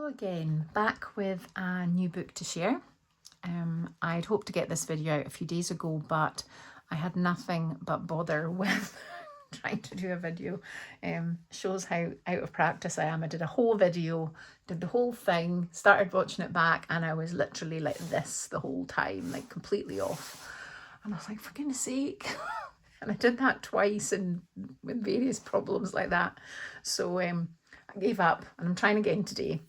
Hello again, back with a new book to share. I'd hoped to get this video out a few days ago, but I had nothing but bother with trying to do a video. Shows how out of practice I am. I did a whole video, did the whole thing, started watching it back, and I was literally like this the whole time, like completely off. And I was like, for goodness sake. And I did that twice and with various problems like that. So I gave up and I'm trying again today.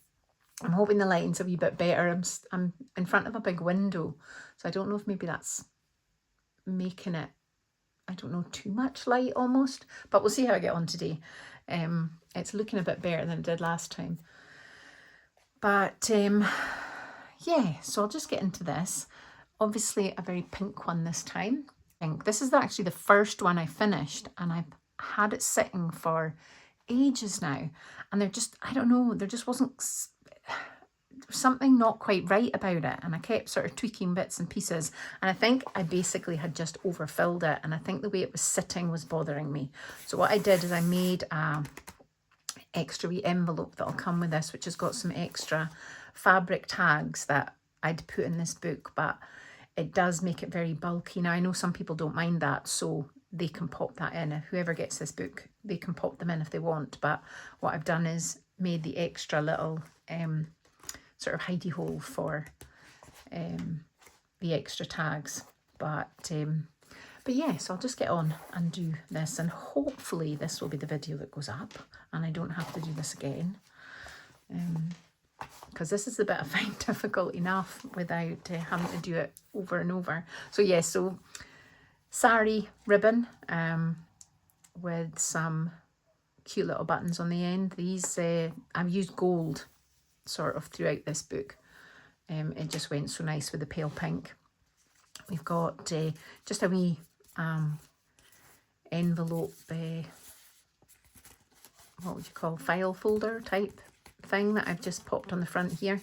I'm hoping the lighting's a wee bit better. I'm in front of a big window, so I don't know if maybe that's making it, I don't know, too much light almost, but we'll see how I get on today. It's looking a bit better than it did last time. But yeah, so I'll just get into this. Obviously a very pink one this time. This is actually the first one I finished, and I've had it sitting for ages now, and they're just, I don't know, there just wasn't something not quite right about it, and I kept sort of tweaking bits and pieces, and I think I basically had just overfilled it, and I think the way it was sitting was bothering me. So what I did is I made a extra wee envelope that'll come with this, which has got some extra fabric tags that I'd put in this book, but it does make it very bulky. Now I know some people don't mind that, so they can pop that in. Whoever gets this book, they can pop them in if they want, but what I've done is made the extra little sort of hidey hole for the extra tags. But yeah, so I'll just get on and do this, and hopefully this will be the video that goes up and I don't have to do this again, because this is the bit I find difficult enough without having to do it over and over. So yeah, so sari ribbon with some cute little buttons on the end. These I've used gold sort of throughout this book. It just went so nice with the pale pink. We've got just a wee envelope, what would you call, file folder type thing that I've just popped on the front here.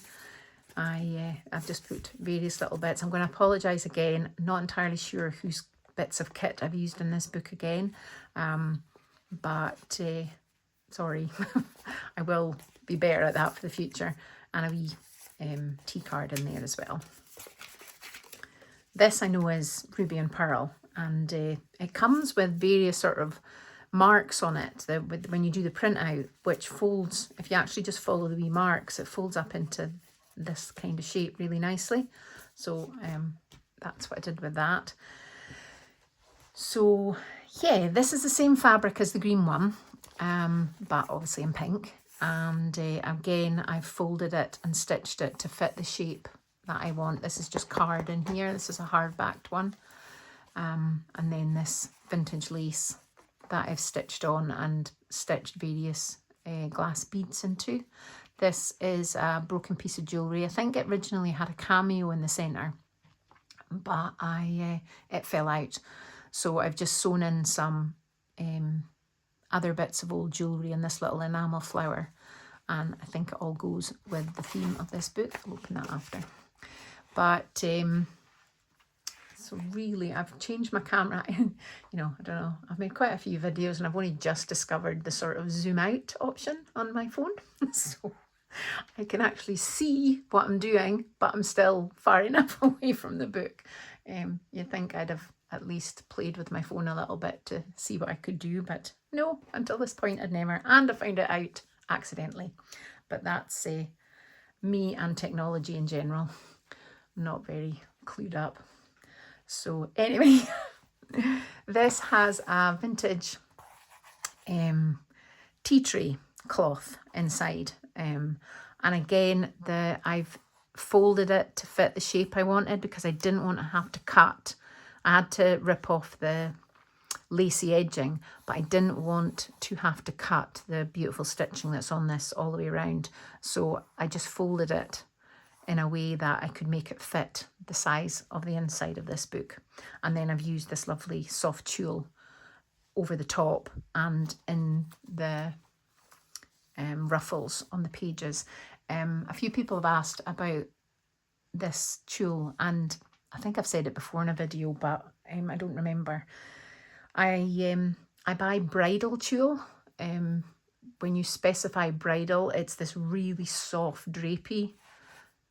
I've just put various little bits. I'm going to apologise again, not entirely sure whose bits of kit I've used in this book again, but sorry. I will be better at that for the future. And a wee tea card in there as well. This I know is Ruby and Pearl, and it comes with various sort of marks on it when you do the printout, which folds, if you actually just follow the wee marks, it folds up into this kind of shape really nicely. So that's what I did with that. So yeah, this is the same fabric as the green one, but obviously in pink. And again, I've folded it and stitched it to fit the shape that I want. This is just card in here. This is a hard-backed one. And then this vintage lace that I've stitched on and stitched various glass beads into. This is a broken piece of jewellery. I think it originally had a cameo in the centre, but it fell out. So I've just sewn in some other bits of old jewellery and this little enamel flower, and I think it all goes with the theme of this book. I'll open that after. But so really I've changed my camera. You know, I don't know, I've made quite a few videos and I've only just discovered the sort of zoom out option on my phone, so I can actually see what I'm doing, but I'm still far enough away from the book. You'd think I'd have at least played with my phone a little bit to see what I could do, but no, until this point I'd never, and I found it out accidentally. But that's me and technology in general. I'm not very clued up. So anyway, this has a vintage tea tray cloth inside, and again I've folded it to fit the shape I wanted, because I didn't want to have to cut. I had to rip off the lacy edging, but I didn't want to have to cut the beautiful stitching that's on this all the way around. So I just folded it in a way that I could make it fit the size of the inside of this book. And then I've used this lovely soft tulle over the top and in the ruffles on the pages. A few people have asked about this tulle, and I think I've said it before in a video, but I don't remember. I buy bridal tulle. when you specify bridal, it's this really soft drapey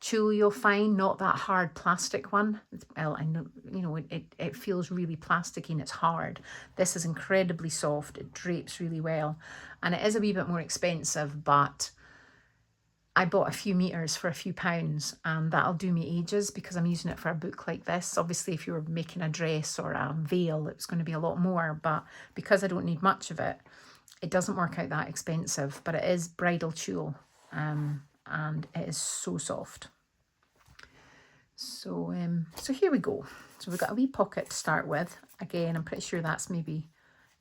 tulle you'll find, not that hard plastic one. Well, I know, you know, it feels really plasticky and it's hard. This is incredibly soft. It drapes really well, and it is a wee bit more expensive, but I bought a few meters for a few pounds, and that'll do me ages because I'm using it for a book like this. Obviously, if you were making a dress or a veil, it's going to be a lot more, but because I don't need much of it, it doesn't work out that expensive, but it is bridal tulle, and it is so soft. So here we go. So we've got a wee pocket to start with. Again, I'm pretty sure that's maybe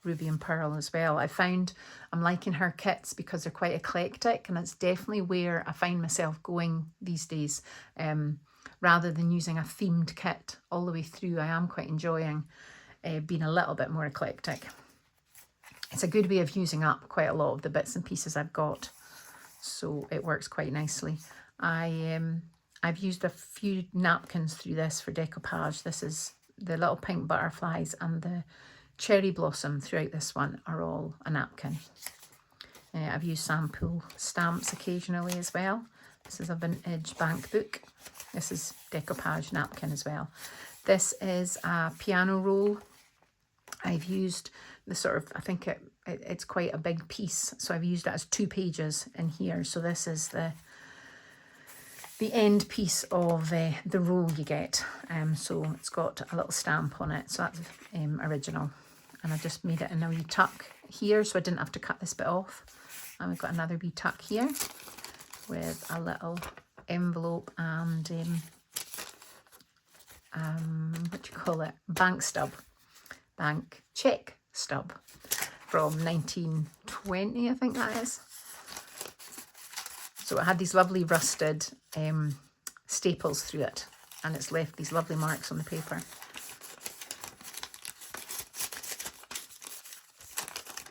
ruby and pearl as well. I found I'm liking her kits because they're quite eclectic, and it's definitely where I find myself going these days. Rather than using a themed kit all the way through, I am quite enjoying being a little bit more eclectic. It's a good way of using up quite a lot of the bits and pieces I've got, so it works quite nicely. I've used a few napkins through this for decoupage. This is the little pink butterflies, and the cherry blossom throughout this one are all a napkin. I've used Sampool stamps occasionally as well. This is a vintage bank book. This is decoupage napkin as well. This is a piano roll. I've used the sort of, I think it's quite a big piece, so I've used it as 2 pages in here. So this is the end piece of the roll you get. So it's got a little stamp on it, so that's original. And I just made it in a wee tuck here, so I didn't have to cut this bit off. And we've got another wee tuck here with a little envelope and what do you call it? Bank check stub from 1920, I think that is. So it had these lovely rusted staples through it, and it's left these lovely marks on the paper.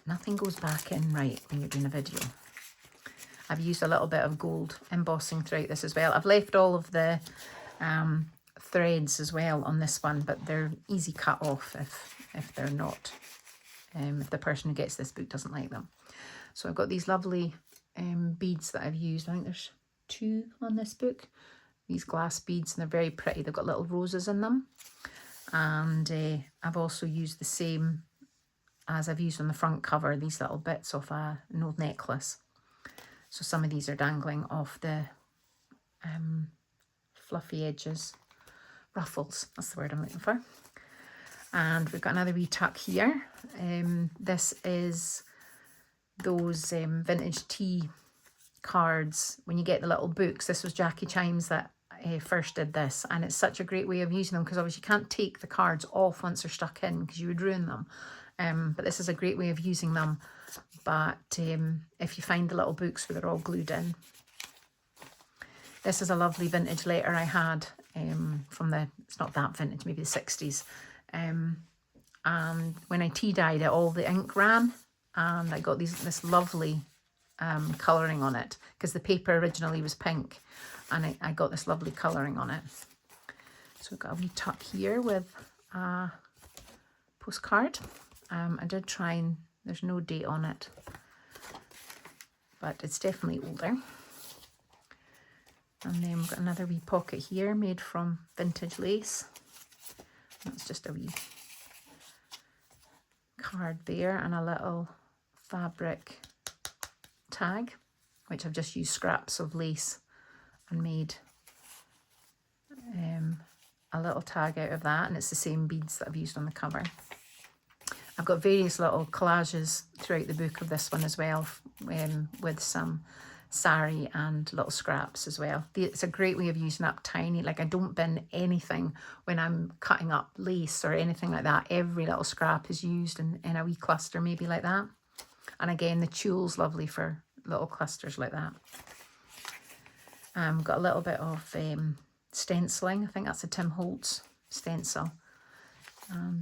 Nothing goes back in right when you're doing a video. I've used a little bit of gold embossing throughout this as well. I've left all of the threads as well on this one, but they're easy cut off if they're not, if the person who gets this book doesn't like them. So I've got these lovely beads that I've used. I think there's 2 on this book. These glass beads, and they're very pretty. They've got little roses in them. And I've also used the same as I've used on the front cover, these little bits of an old necklace. So some of these are dangling off the fluffy edges. Ruffles, that's the word I'm looking for. And we've got another wee tuck here. This is those vintage tea cards. When you get the little books, this was Jackie Chimes that first did this, and it's such a great way of using them because obviously you can't take the cards off once they're stuck in because you would ruin them. But this is a great way of using them. But if you find the little books where they're all glued in. This is a lovely vintage letter I had from it's not that vintage, maybe the 60s. And when I tea dyed it, all the ink ran, and I got this lovely colouring on it because the paper originally was pink, and I got this lovely colouring on it. So we've got a wee tuck here with a postcard. I did try, and there's no date on it, but it's definitely older. And then we've got another wee pocket here made from vintage lace. That's just a wee card there, and a little fabric tag, which I've just used scraps of lace and made a little tag out of that, and it's the same beads that I've used on the cover. I've got various little collages throughout the book of this one as well, with some sari and little scraps as well. It's a great way of using up tiny, like I don't bin anything when I'm cutting up lace or anything like that. Every little scrap is used in a wee cluster maybe like that. And again, the tulle's lovely for little clusters like that. Got a little bit of stenciling. I think that's a Tim Holtz stencil.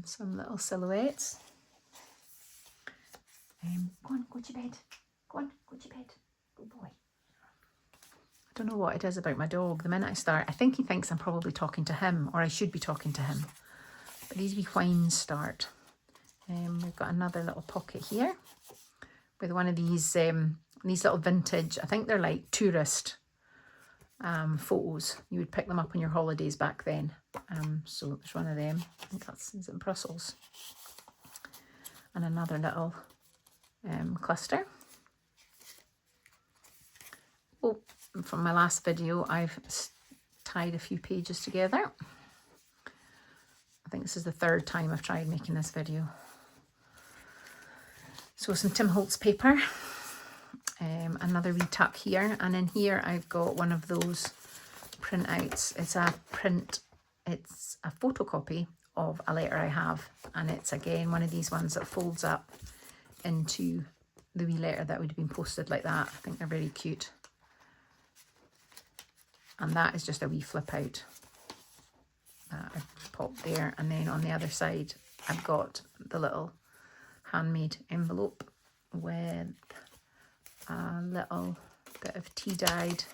Some little silhouettes. Go on, go to bed. Go on, go to bed. Good boy. I don't know what it is about my dog. The minute I start, I think he thinks I'm probably talking to him, or I should be talking to him. But these wee whines start. We've got another little pocket here with one of these these little vintage, I think they're like tourist photos. You would pick them up on your holidays back then. So there's one of them. I think that's, is it Brussels? And another little cluster. Oh, from my last video, I've tied a few pages together. I think this is the third time I've tried making this video. So some Tim Holtz paper, another wee tuck here, and in here I've got one of those printouts. It's a photocopy of a letter I have, and it's again one of these ones that folds up into the wee letter that would have been posted like that. I think they're very cute. And that is just a wee flip out that I've popped there, and then on the other side I've got the little handmade envelope with a little bit of tea dyed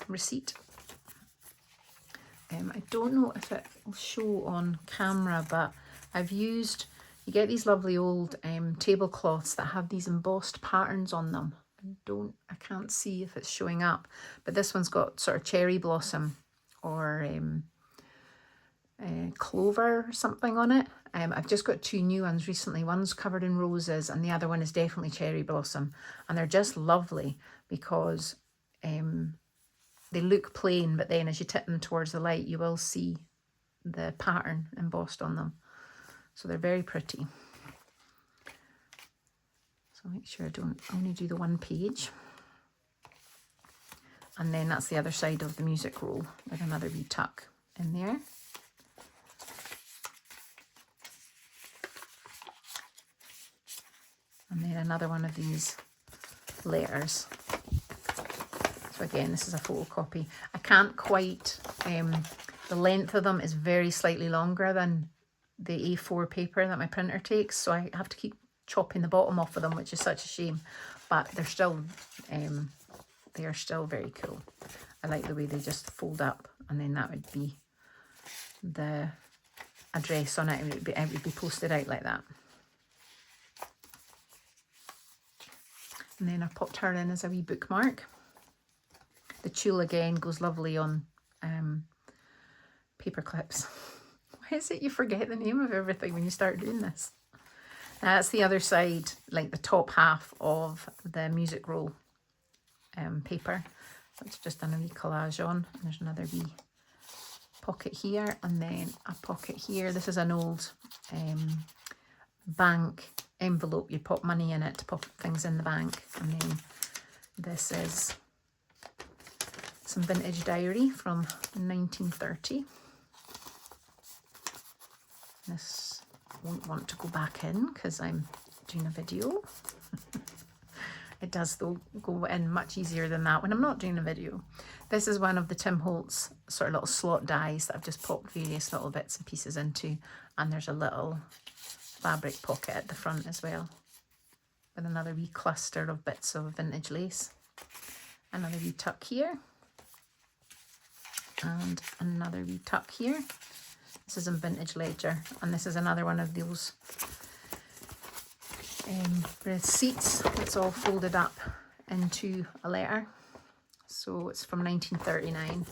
receipt. I don't know if it will show on camera, but I've used, you get these lovely old tablecloths that have these embossed patterns on them. I can't see if it's showing up, but this one's got sort of cherry blossom or clover or something on it. I've just got two new ones recently. One's covered in roses and the other one is definitely cherry blossom, and they're just lovely because they look plain, but then as you tip them towards the light you will see the pattern embossed on them, so they're very pretty. So make sure I don't only do the one page. And then that's the other side of the music roll with another wee tuck in there. And then another one of these letters. So again, this is a photocopy. I can't quite, the length of them is very slightly longer than the A4 paper that my printer takes, so I have to keep chopping the bottom off of them, which is such a shame, but they're still they are still very cool. I like the way they just fold up, and then that would be the address on it. It would be posted out like that. And then I popped her in as a wee bookmark. The tulle again goes lovely on paper clips. Why is it you forget the name of everything when you start doing this? That's the other side, like the top half of the music roll paper. So it's just done a wee collage on. And there's another wee pocket here, and then a pocket here. This is an old bank envelope. You pop money in it to pop things in the bank. And then this is some vintage diary from 1930. This won't want to go back in because I'm doing a video. It does though go in much easier than that when I'm not doing a video. This is one of the Tim Holtz sort of little slot dies that I've just popped various little bits and pieces into, and there's a little fabric pocket at the front as well with another wee cluster of bits of vintage lace. Another wee tuck here and another wee tuck here. This is in Vintage Ledger, and this is another one of those receipts that's all folded up into a letter. So it's from 1939.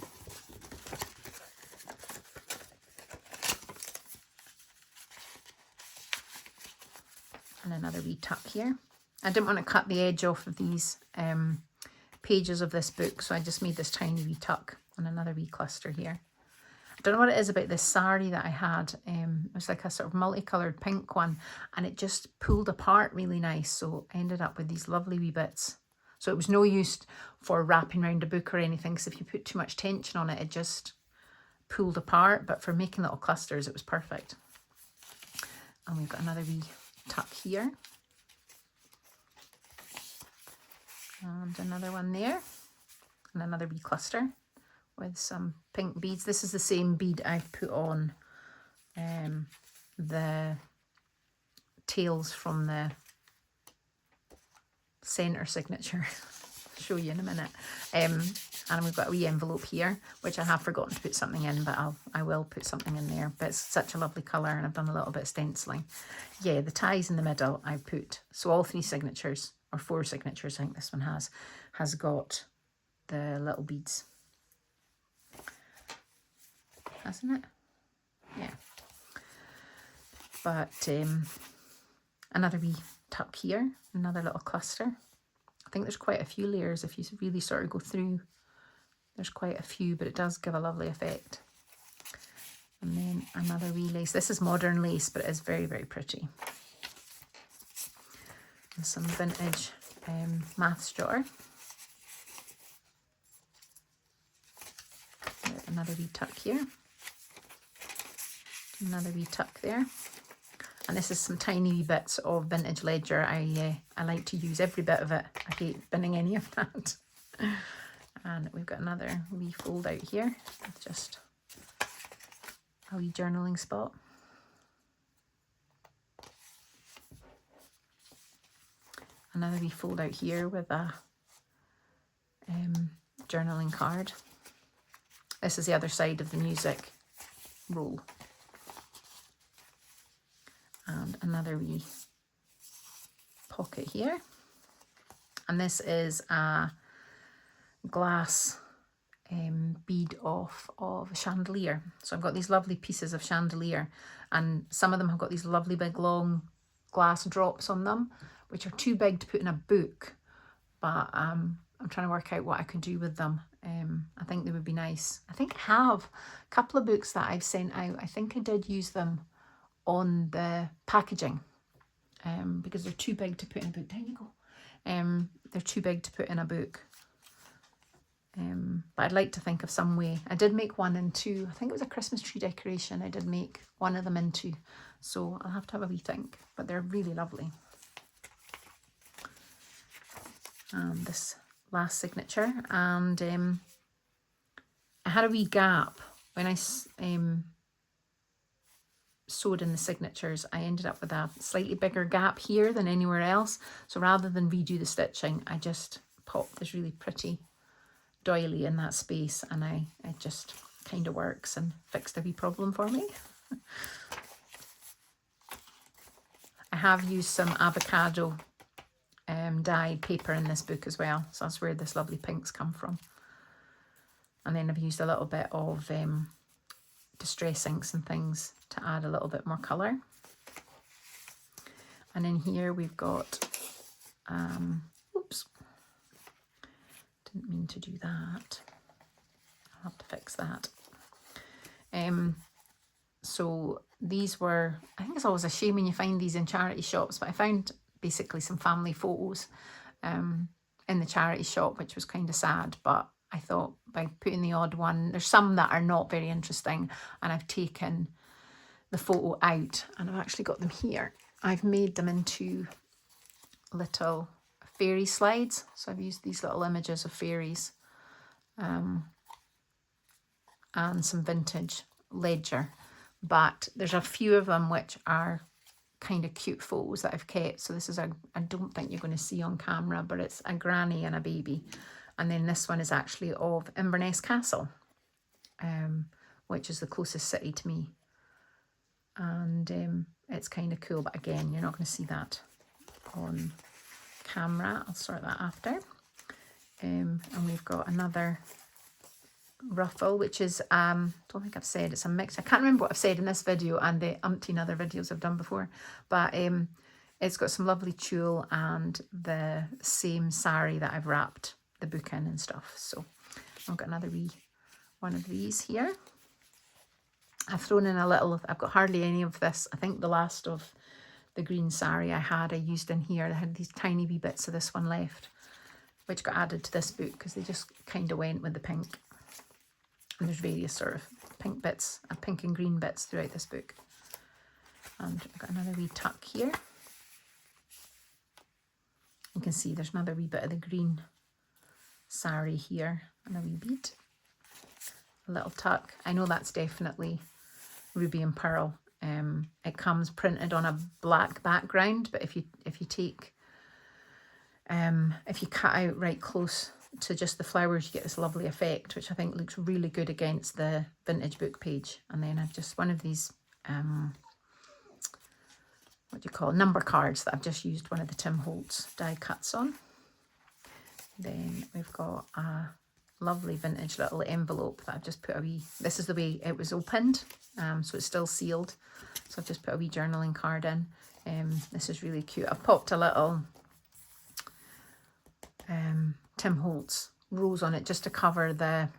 And another wee tuck here. I didn't want to cut the edge off of these pages of this book, so I just made this tiny wee tuck and another wee cluster here. I don't know what it is about this sari that I had. It was like a sort of multicoloured pink one, and it just pulled apart really nice, so I ended up with these lovely wee bits. So it was no use for wrapping around a book or anything, because if you put too much tension on it, it just pulled apart, but for making little clusters it was perfect. And we've got another wee tuck here. And another one there. And another wee cluster with some pink beads. This is the same bead I've put on the tails from the centre signature. I'll show you in a minute. And we've got a wee envelope here, which I have forgotten to put something in, but I will put something in there. But it's such a lovely colour, and I've done a little bit of stenciling. Yeah, the ties in the middle I put. So all 3 signatures, or 4 signatures, I think this one has got the little beads. Hasn't it? Yeah. But another wee tuck here, another little cluster. I think there's quite a few layers if you really sort of go through. There's quite a few, but it does give a lovely effect. And then another wee lace. This is modern lace, but it is very, very pretty. And some vintage maths jar. Another wee tuck here. Another wee tuck there. And this is some tiny wee bits of vintage ledger. I like to use every bit of it. I hate binning any of that. And we've got another wee fold out here with just a wee journaling spot. Another wee fold out here with a journaling card. This is the other side of the music roll. And another wee pocket here. And this is a glass bead off of a chandelier. So I've got these lovely pieces of chandelier, and some of them have got these lovely big long glass drops on them, which are too big to put in a book, but I'm trying to work out what I could do with them. I think they would be nice. I think I have a couple of books that I've sent out. I think I did use them on the packaging because they're too big to put in a book. There you go. They're too big to put in a book. But I'd like to think of some way. I did make one into, I think it was a Christmas tree decoration. I did make one of them into, so I'll have to have a wee think, but they're really lovely. This last signature, and I had a wee gap when I sewed in the signatures. I ended up with a slightly bigger gap here than anywhere else, so rather than redo the stitching, I just popped this really pretty doily in that space, and it just kind of works and fixed a wee problem for me. I have used some avocado dyed paper in this book as well, so that's where this lovely pinks come from. And then I've used a little bit of distress inks and things to add a little bit more colour. And in here we've got oops, didn't mean to do that. I'll have to fix that. So these were, I think it's always a shame when you find these in charity shops, but I found basically some family photos in the charity shop, which was kind of sad, but I thought by putting the odd one, there's some that are not very interesting, and I've taken the photo out and I've actually got them here. I've made them into little fairy slides. So I've used these little images of fairies and some vintage ledger, but there's a few of them which are kind of cute photos that I've kept. So this is I don't think you're going to see on camera, but it's a granny and a baby. And then this one is actually of Inverness Castle, which is the closest city to me. And it's kind of cool, but again, you're not going to see that on camera. I'll sort that after. And we've got another ruffle, which is, don't think I've said, it's a mix. I can't remember what I've said in this video and the umpteen other videos I've done before, but it's got some lovely tulle and the same sari that I've wrapped the book in and stuff. So I've got another wee one of these here. I've thrown in a little, I've got hardly any of this. I think the last of the green sari I used in here. I had these tiny wee bits of this one left, which got added to this book because they just kind of went with the pink. And there's various sort of pink bits, pink and green bits throughout this book. And I've got another wee tuck here. You can see there's another wee bit of the green sari here and a wee bead. A little tuck. I know that's definitely ruby and pearl. It comes printed on a black background, but if you take if you cut out right close to just the flowers, you get this lovely effect, which I think looks really good against the vintage book page. And then I've just one of these, what do you call it, number cards that I've just used one of the Tim Holtz die cuts on. Then we've got a lovely vintage little envelope that I've just put a wee, this is the way it was opened, so it's still sealed. So I've just put a wee journaling card in. This is really cute. I've popped a little Tim Holtz rose on it just to cover the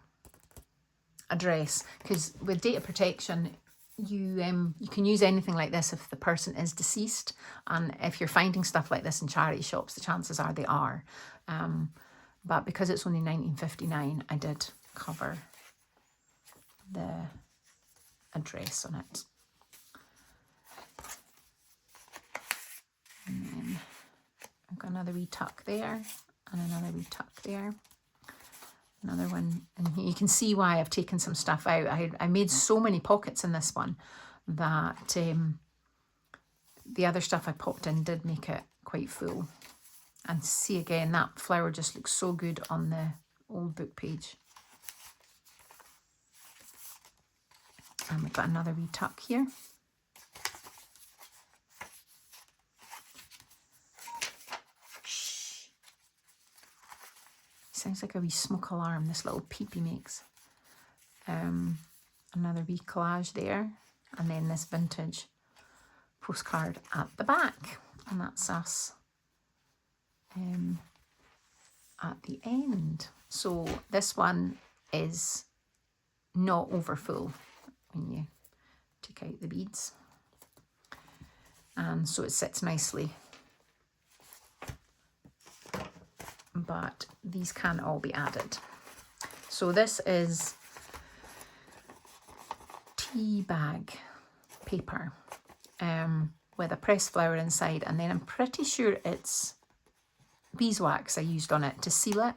address, because with data protection you can use anything like this if the person is deceased, and if you're finding stuff like this in charity shops, the chances are they are. But because it's only 1959, I did cover the address on it. And then I've got another wee tuck there, and another wee tuck there. Another one, and you can see why I've taken some stuff out. I made so many pockets in this one that the other stuff I popped in did make it quite full. And see again, that flower just looks so good on the old book page. And we've got another wee tuck here. Shh. Sounds like a wee smoke alarm, this little peep he makes. Another wee collage there. And then this vintage postcard at the back. And that's us at the end. So this one is not over full when you take out the beads, and so it sits nicely, but these can all be added. So this is tea bag paper with a pressed flower inside, and then I'm pretty sure it's beeswax I used on it to seal it,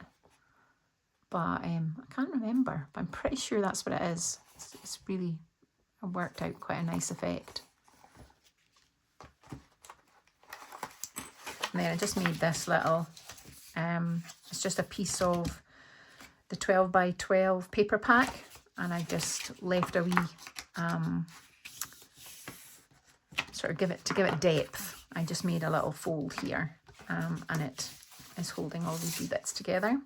but I can't remember, but I'm pretty sure that's what it is. It's really worked out quite a nice effect. And then I just made this little, it's just a piece of the 12 by 12 paper pack, and I just left a wee sort of give it depth. I just made a little fold here, and it is holding all these wee bits together.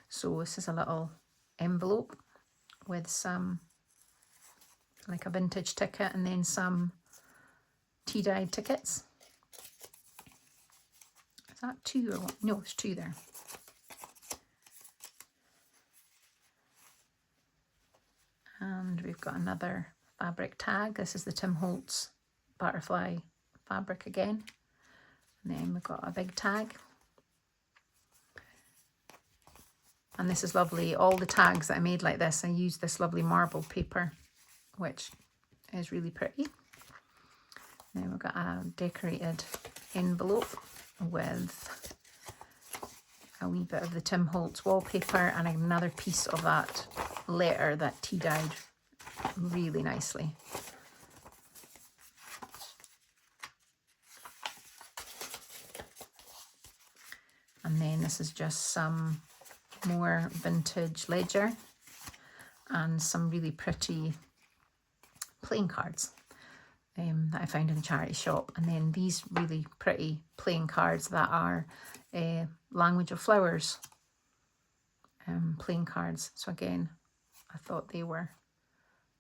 So this is a little envelope with some, like a vintage ticket, and then some tea-dyed tickets. Is that 2 or what? No, it's 2 there. And we've got another fabric tag. This is the Tim Holtz butterfly fabric again. And then we've got a big tag. And this is lovely. All the tags that I made like this, I used this lovely marble paper, which is really pretty. Then we've got a decorated envelope with a wee bit of the Tim Holtz wallpaper and another piece of that letter that tea dyed really nicely. And then this is just some more vintage ledger and some really pretty playing cards that I found in a charity shop. And then these really pretty playing cards that are Language of Flowers playing cards. So again, I thought they were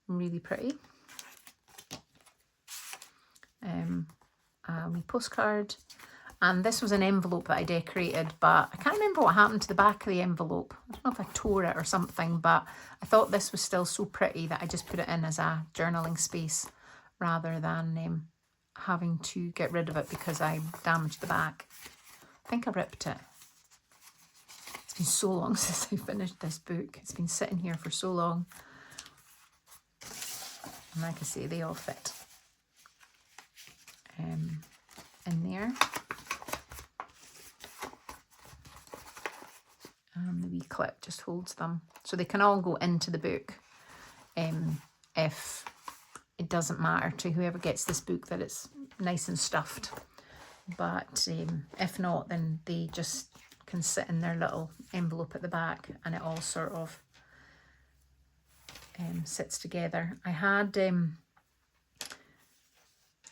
really pretty. A wee postcard. And this was an envelope that I decorated, but I can't remember what happened to the back of the envelope. I don't know if I tore it or something, but I thought this was still so pretty that I just put it in as a journaling space rather than having to get rid of it because I damaged the back. I think I ripped it. It's been so long since I finished this book. It's been sitting here for so long. And like I say, they all fit in there. And the wee clip just holds them. So they can all go into the book if it doesn't matter to whoever gets this book that it's nice and stuffed. But if not, then they just can sit in their little envelope at the back, and it all sort of sits together. I had,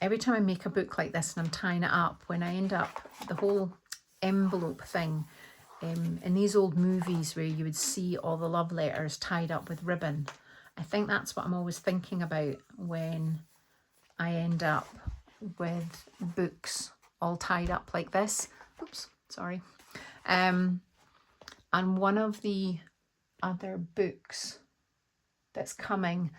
every time I make a book like this and I'm tying it up, when I end up, the whole envelope thing, in these old movies where you would see all the love letters tied up with ribbon, I think that's what I'm always thinking about when I end up with books all tied up like this. Oops, sorry. And one of the other books that's coming,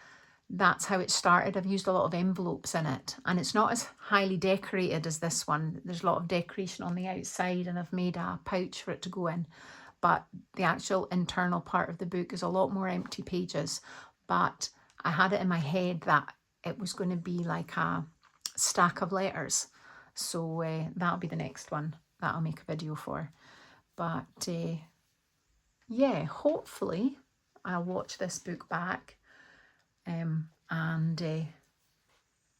that's how it started. I've used a lot of envelopes in it, and it's not as highly decorated as this one. There's a lot of decoration on the outside, and I've made a pouch for it to go in, but the actual internal part of the book is a lot more empty pages. But I had it in my head that it was going to be like a stack of letters, so that'll be the next one that I'll make a video for. But yeah, hopefully I'll watch this book back, and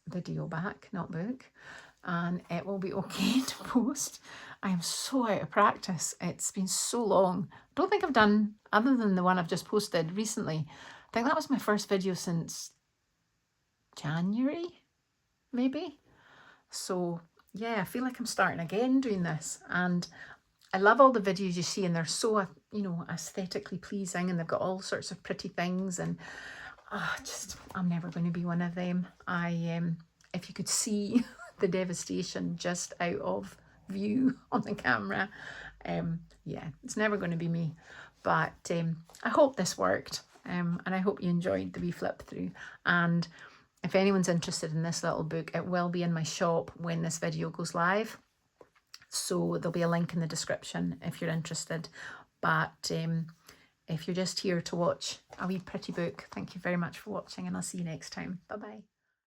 video back, not book, and it will be okay to post. I am so out of practice. It's been so long. I don't think I've done, other than the one I've just posted recently, I think that was my first video since January, maybe. So yeah, I feel like I'm starting again doing this, and I love all the videos you see, and they're so, you know, aesthetically pleasing, and they've got all sorts of pretty things, and I'm never going to be one of them. If you could see the devastation just out of view on the camera, yeah, it's never going to be me. But I hope this worked, and I hope you enjoyed the wee flip through. And if anyone's interested in this little book, it will be in my shop when this video goes live. So there'll be a link in the description if you're interested. But if you're just here to watch a wee pretty book, thank you very much for watching, and I'll see you next time. Bye bye.